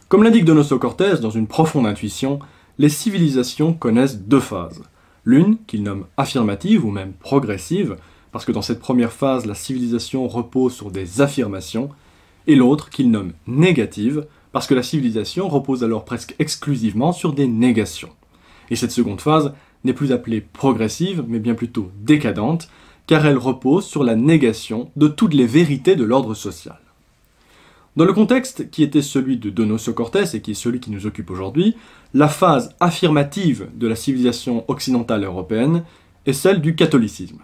Comme l'indique Donoso Cortés dans une profonde intuition, les civilisations connaissent deux phases. L'une, qu'il nomme affirmative ou même progressive, parce que dans cette première phase, la civilisation repose sur des affirmations, et l'autre, qu'il nomme négative, parce que la civilisation repose alors presque exclusivement sur des négations. Et cette seconde phase n'est plus appelée progressive, mais bien plutôt décadente, car elle repose sur la négation de toutes les vérités de l'ordre social. Dans le contexte qui était celui de Donoso Cortés et qui est celui qui nous occupe aujourd'hui, la phase affirmative de la civilisation occidentale européenne est celle du catholicisme.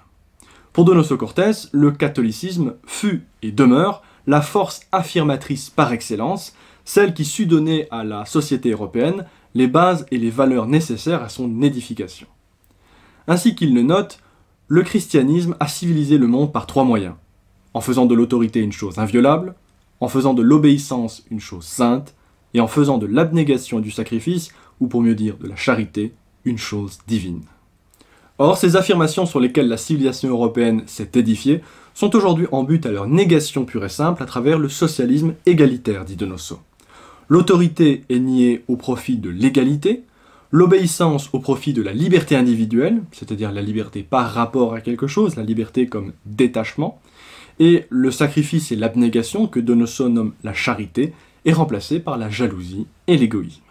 Pour Donoso Cortés, le catholicisme fut et demeure la force affirmatrice par excellence, celle qui sut donner à la société européenne les bases et les valeurs nécessaires à son édification. Ainsi qu'il le note, le christianisme a civilisé le monde par trois moyens, en faisant de l'autorité une chose inviolable, en faisant de l'obéissance une chose sainte, et en faisant de l'abnégation et du sacrifice, ou pour mieux dire de la charité, une chose divine. Or, ces affirmations sur lesquelles la civilisation européenne s'est édifiée sont aujourd'hui en but à leur négation pure et simple à travers le socialisme égalitaire, dit Donoso. L'autorité est niée au profit de l'égalité, l'obéissance au profit de la liberté individuelle, c'est-à-dire la liberté par rapport à quelque chose, la liberté comme détachement, et le sacrifice et l'abnégation, que Donoso nomme la charité, est remplacé par la jalousie et l'égoïsme.